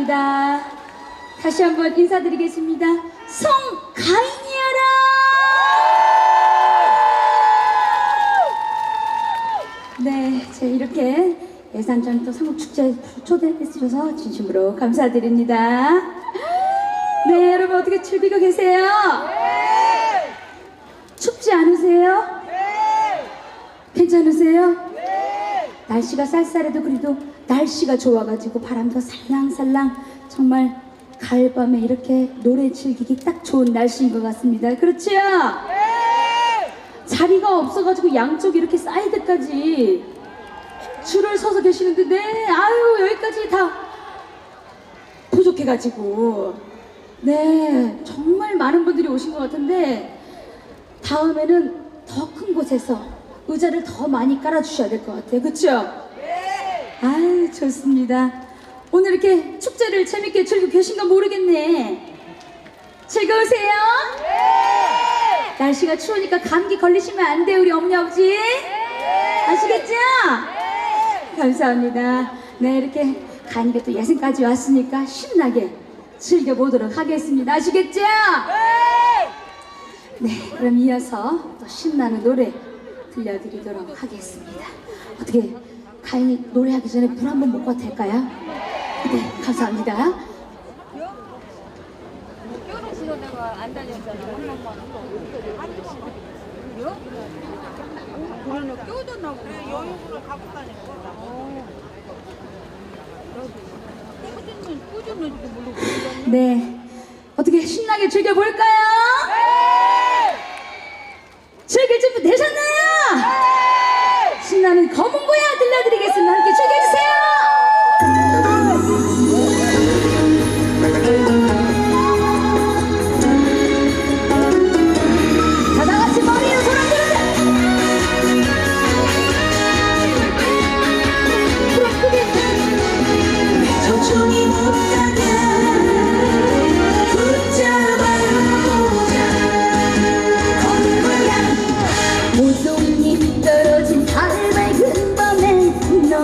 감사합니다. 다시 한번 인사드리겠습니다. 송가인이여라. 네, 제 이렇게 예산전 또 삼국축제 초대해 주셔서 진심으로 감사드립니다. 네, 여러분 어떻게 즐기고 계세요? 네. 춥지 않으세요? 네. 괜찮으세요? 네. 날씨가 쌀쌀해도 그래도 날씨가 좋아가지고 바람도 살랑살랑 정말 가을밤에 이렇게 노래 즐기기 딱 좋은 날씨인 것 같습니다. 그렇죠? 네. 자리가 없어가지고 양쪽 이렇게 사이드까지 줄을 서서 계시는데 네, 아유 여기까지 다 부족해가지고 네 정말 많은 분들이 오신 것 같은데 다음에는 더 큰 곳에서 의자를 더 많이 깔아주셔야 될 것 같아요. 그쵸? 네. 아유 좋습니다. 오늘 이렇게 축제를 재밌게 즐기고 계신가 모르겠네. 즐거우세요? 네. 날씨가 추우니까 감기 걸리시면 안 돼요 우리 어머니 아버지. 네. 아시겠죠? 네. 감사합니다. 네 이렇게 가니까 또 예선까지 왔으니까 신나게 즐겨보도록 하겠습니다. 아시겠죠? 네. 네 그럼 이어서 또 신나는 노래 들려드리도록 하겠습니다. 어떻게 가인이 노래하기 전에 물 한번 먹고 될까요? 네 감사합니다. 결혼식에 내가 안 다녔잖아. 엄마만 그래요? 그러네 껴줬나 보네. 여유분을 갖고 다녔고. 꾸준는지도 모르고. 네 어떻게 신나게 즐겨볼까요? 네! 즐길 준비 되셨나요? 네! 신나는 검은 고야 들려드리겠습니다. 함께 즐겨주세요. 자 다같이 머리를 돌아주세요. 천천히 못하게 붙잡아보자. 검은 고야 모종잎 떨어진 달을 밝은 밤에 너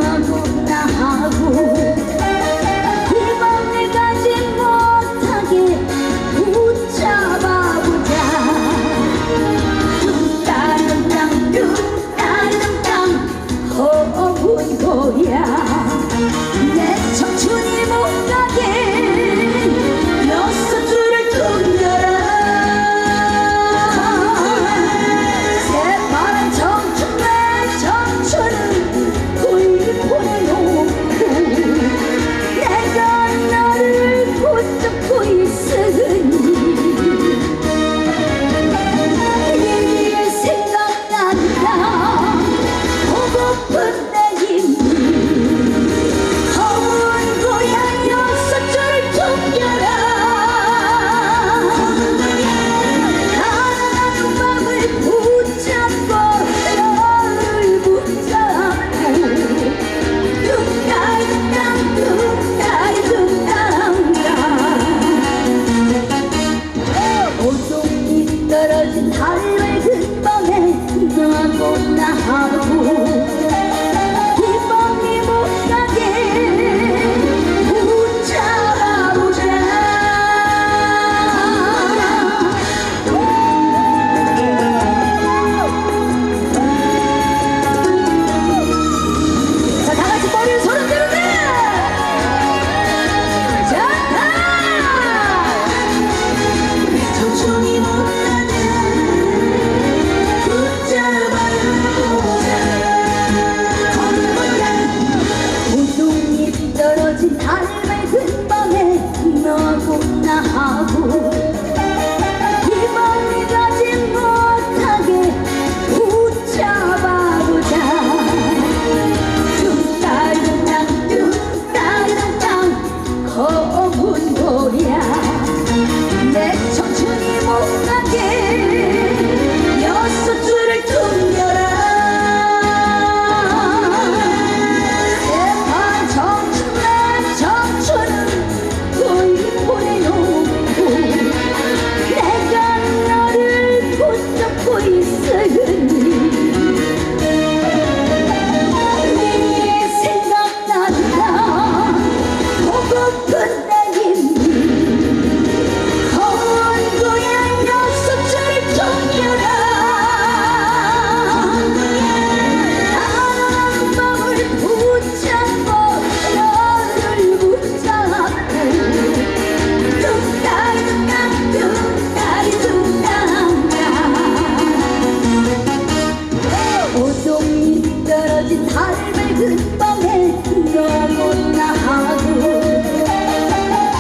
밤에 너무나 하고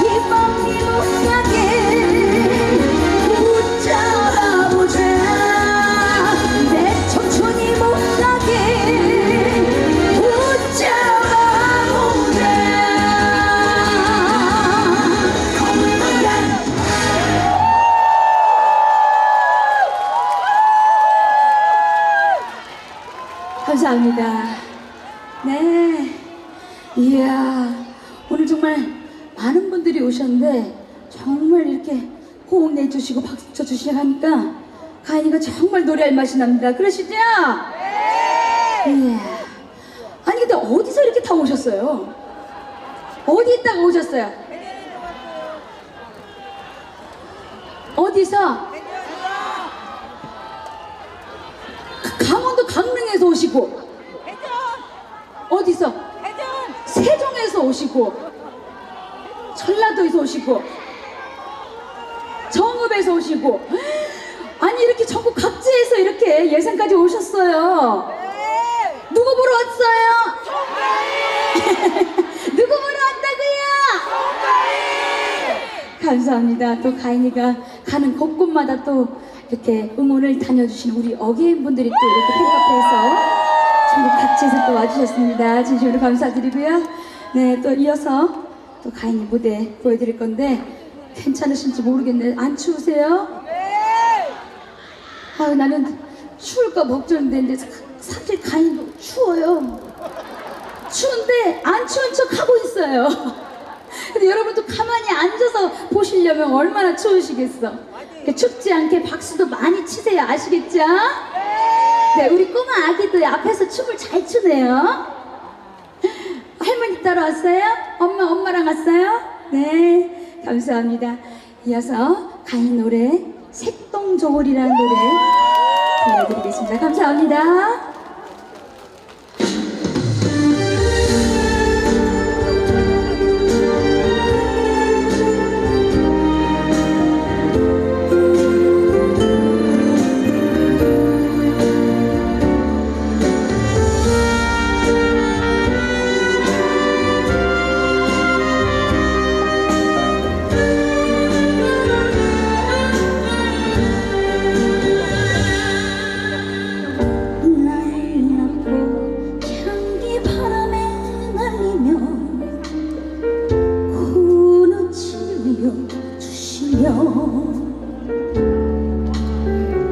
이 밤이 못 가게 붙잡아보자 내 청춘이 못 가게 붙잡아보자 감사합니다. 네. 이야, 오늘 정말 많은 분들이 오셨는데 정말 이렇게 호응 내주시고 박수 쳐주시고 하니까 가인이가 정말 노래할 맛이 납니다. 그러시죠? 네. 이야. 아니 근데 어디서 이렇게 다 오셨어요? 어디 있다가 오셨어요? 어디서? 강원도 강릉에서 오시고 어디서? 세종에서 오시고 전라도에서 오시고 정읍에서 오시고 아니 이렇게 전국 각지에서 이렇게 예산까지 오셨어요. 누구 보러 왔어요? 누구 보러 왔다고요? 감사합니다. 또 가인이가 가는 곳곳마다 또 이렇게 응원을 다녀주시는 우리 어게인분들이 또 이렇게 팬카페에서 전국 각지에서 또 와주셨습니다. 진심으로 감사드리고요. 네, 또 이어서 또 가인이 무대 보여드릴 건데 괜찮으신지 모르겠네요. 안 추우세요? 네. 아유 나는 추울까 걱정인데 사실 가인도 추워요. 추운데 안 추운 척 하고 있어요. 근데 여러분도 가만히 앉아서 보시려면 얼마나 추우시겠어. 춥지 않게 박수도 많이 치세요. 아시겠죠? 네, 우리 꼬마 아기도 앞에서 춤을 잘 추네요. 할머니 따라왔어요? 엄마랑 왔어요? 네, 감사합니다. 이어서 가인 노래 색동저울이라는 노래 들려드리겠습니다. 감사합니다.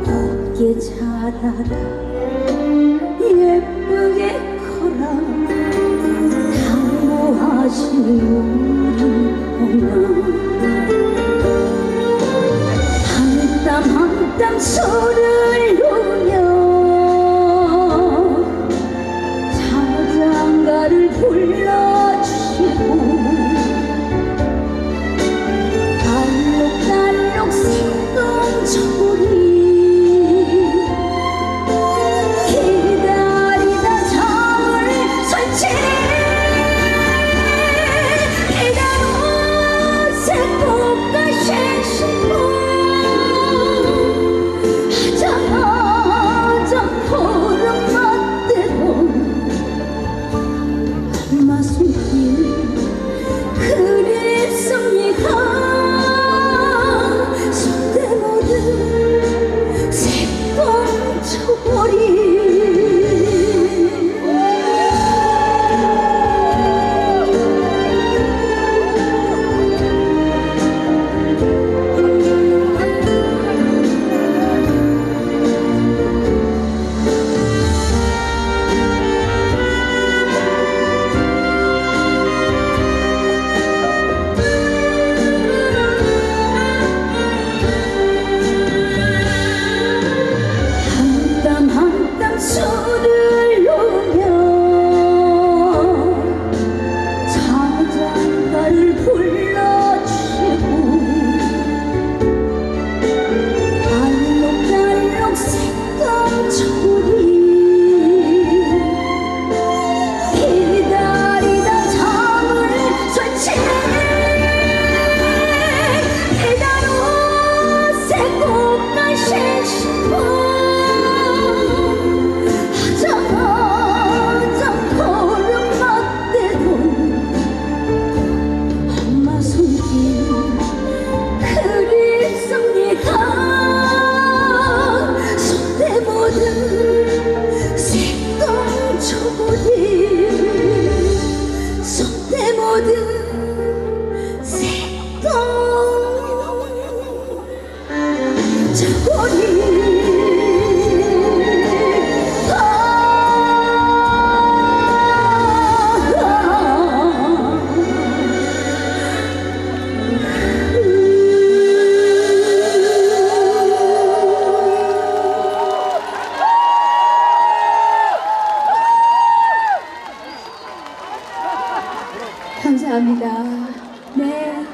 곱게 자라라 예쁘게 커라 당부하신 우리 엄마 한 땀 한 땀 술을 놓으며 장가를 불러주시고 알록달록 색동저울이 기다리다 잠을 설치 기다려 새꽃과 신신고 하자마자 보름 맞대고 마술길 그립습니까 감사합니다. 네.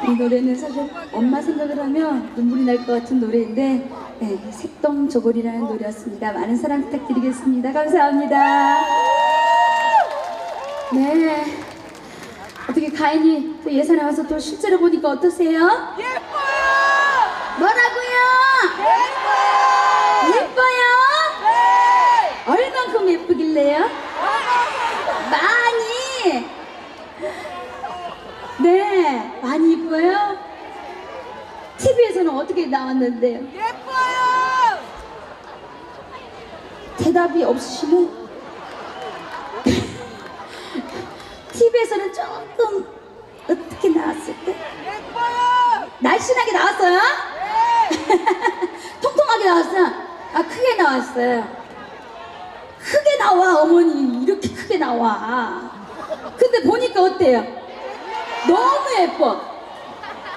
이 노래는 사실 엄마 생각을 하면 눈물이 날 것 같은 노래인데, 네, 색동저고리라는 노래였습니다. 많은 사랑 부탁드리겠습니다. 감사합니다. 네. 어떻게 가인이 또 예산에 와서 또 실제로 보니까 어떠세요? 예뻐요! 뭐라고요? 예뻐요! 예뻐요? 네! 얼만큼 예쁘길래요? 많이! 네, 많이 예뻐요? TV에서는 어떻게 나왔는데요? 예뻐요! 대답이 없으시네? TV에서는 조금 어떻게 나왔을까? 예뻐요! 날씬하게 나왔어요? 통통하게 나왔어요? 아, 크게 나왔어요. 크게 나와, 어머니. 이렇게 크게 나와. 근데 보니까 어때요? 너무 예뻐.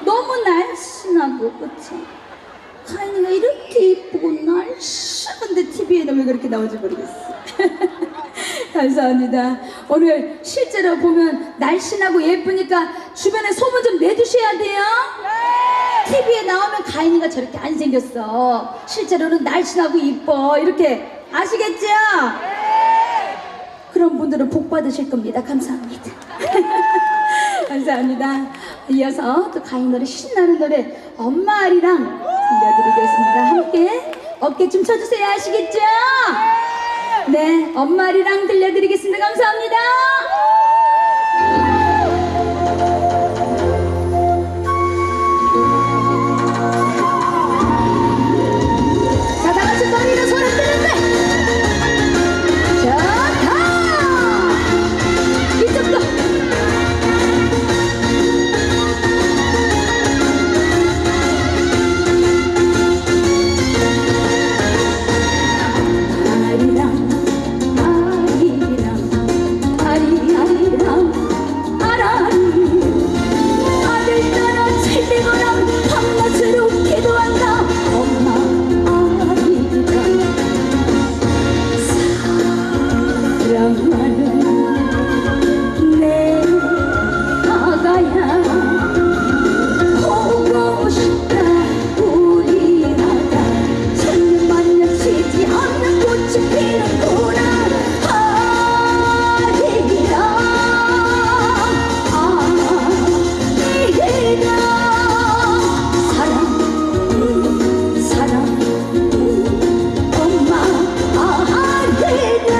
너무 날씬하고, 그쵸? 가인이가 이렇게 예쁘고 날씬한데 TV에는 왜 그렇게 나오지 모르겠어. 감사합니다. 오늘 실제로 보면 날씬하고 예쁘니까 주변에 소문 좀 내주셔야 돼요. TV에 나오면 가인이가 저렇게 안 생겼어. 실제로는 날씬하고 이뻐. 이렇게 아시겠죠? 그런 분들은 복 받으실 겁니다. 감사합니다. 감사합니다. 이어서 또 가인 노래, 신나는 노래 엄마 아리랑 들려드리겠습니다. 함께 어깨 좀 쳐주세요. 아시겠죠? 네, 엄마 아리랑 들려드리겠습니다. 감사합니다. 자, 다 같이 소리로 소리 뜨는데 좋다. 이쪽도 아리랑 아리랑 아리랑 아라리 아들 따라 찰대거랑 밤낮으로 기도한다. 엄마 아리랑 사랑하는 내 아가야 보고 싶다. 우리 아가 천년만년 쉬지 않는 꽃이 피는구나. 아리랑 아리랑 사랑 사랑 엄마 아리랑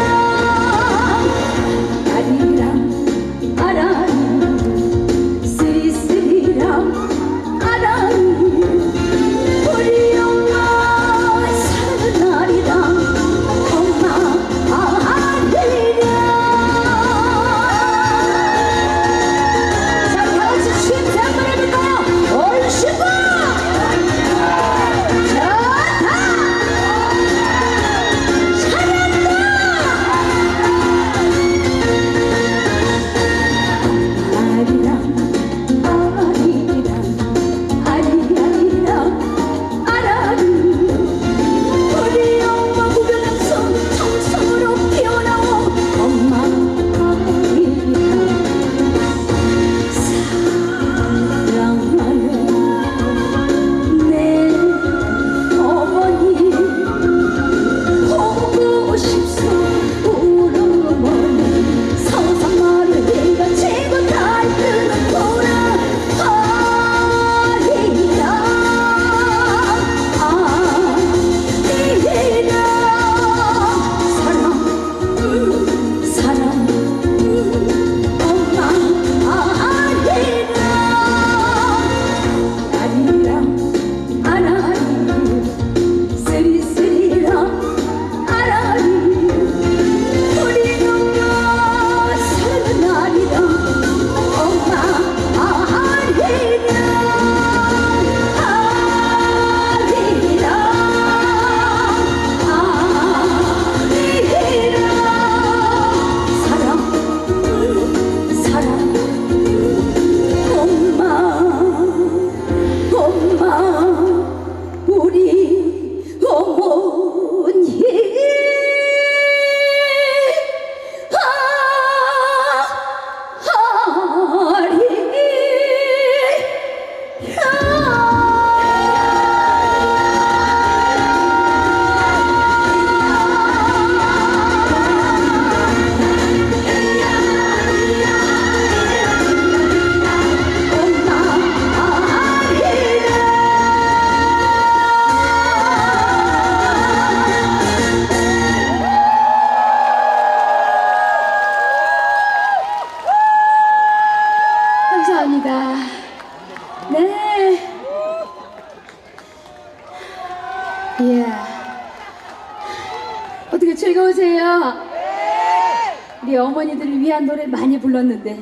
우리 어머니들을 위한 노래를 많이 불렀는데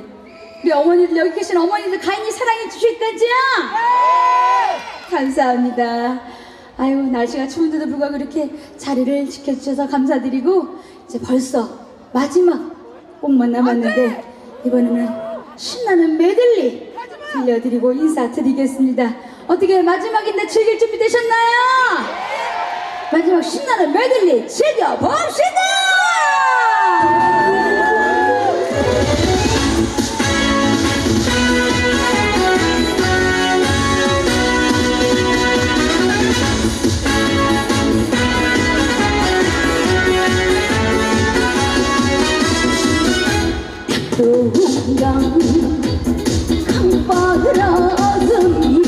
우리 어머니들 여기 계신 어머니들 가인이 사랑해 주실 거죠? 감사합니다. 아유 날씨가 추운데도 불구하고 이렇게 자리를 지켜주셔서 감사드리고 이제 벌써 마지막 곡만 남았는데 이번에는 신나는 메들리 들려드리고 인사드리겠습니다. 어떻게 마지막인데 즐길 준비 되셨나요? 마지막 신나는 메들리 즐겨봅시다! 동강 강바람이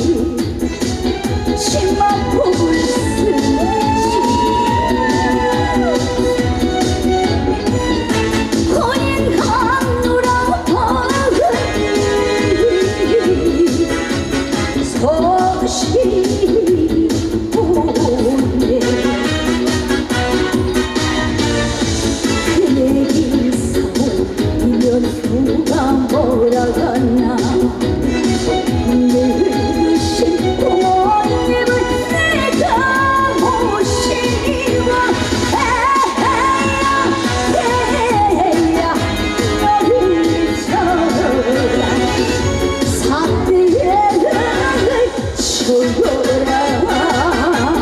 치마폭을 쓰지 혼인 한누라 박은 서시 보내 그네기 사오면 누가 몰아갔나 늙으신 부모님을 내가 모시고 에야 너희처럼 사대의 흥을 쳐라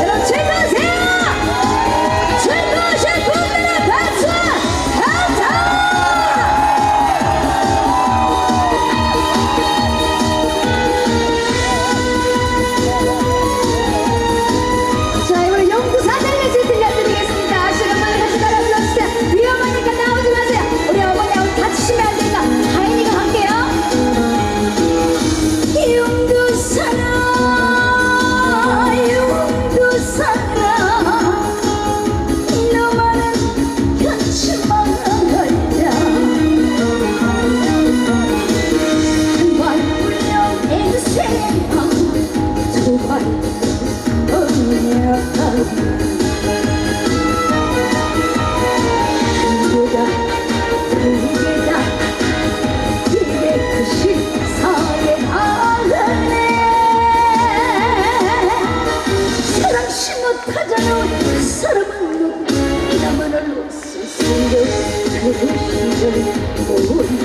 여러분 즐거우세요! 즐거우신 분들의 박수 감사! 자 이번에 영구사대를 들려드리겠습니다. 시간만에 같이 따라 불러주세요. 위험하니까 나오지 마세요. 우리 어머니하고 다치시면 안 되니까 가인이가 할게요. 영구사랑 너만은 같이 말하자 한발 불려 인생의 두발 누가 두개다 이래 그 사에 하네 사랑 신호타잖아 그 사람은 누구 나만을 웃으시려 그 시절 모르네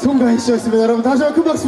송가인 씨였습니다. 여러분 다시 한번 큰 박수.